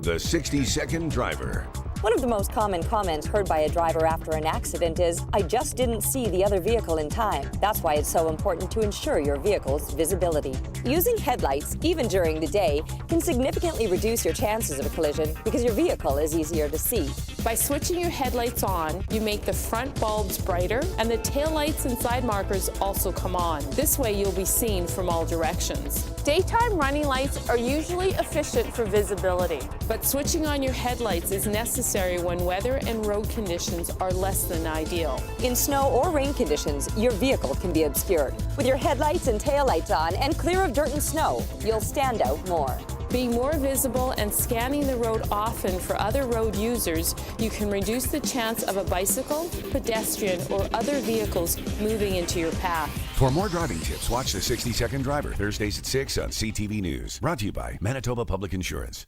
The 60-second driver. One of the most common comments heard by a driver after an accident is, "I just didn't see the other vehicle in time." That's why it's so important to ensure your vehicle's visibility. Using headlights, even during the day, can significantly reduce your chances of a collision because your vehicle is easier to see. By switching your headlights on, you make the front bulbs brighter and the taillights and side markers also come on. This way you'll be seen from all directions. Daytime running lights are usually efficient for visibility, but switching on your headlights is necessary when weather and road conditions are less than ideal. In snow or rain conditions, your vehicle can be obscured. With your headlights and taillights on and clear of dirt and snow, you'll stand out more. Being more visible and scanning the road often for other road users, you can reduce the chance of a bicycle, pedestrian, or other vehicles moving into your path. For more driving tips, watch The 60-Second Driver Thursdays at 6 on CTV News. Brought to you by Manitoba Public Insurance.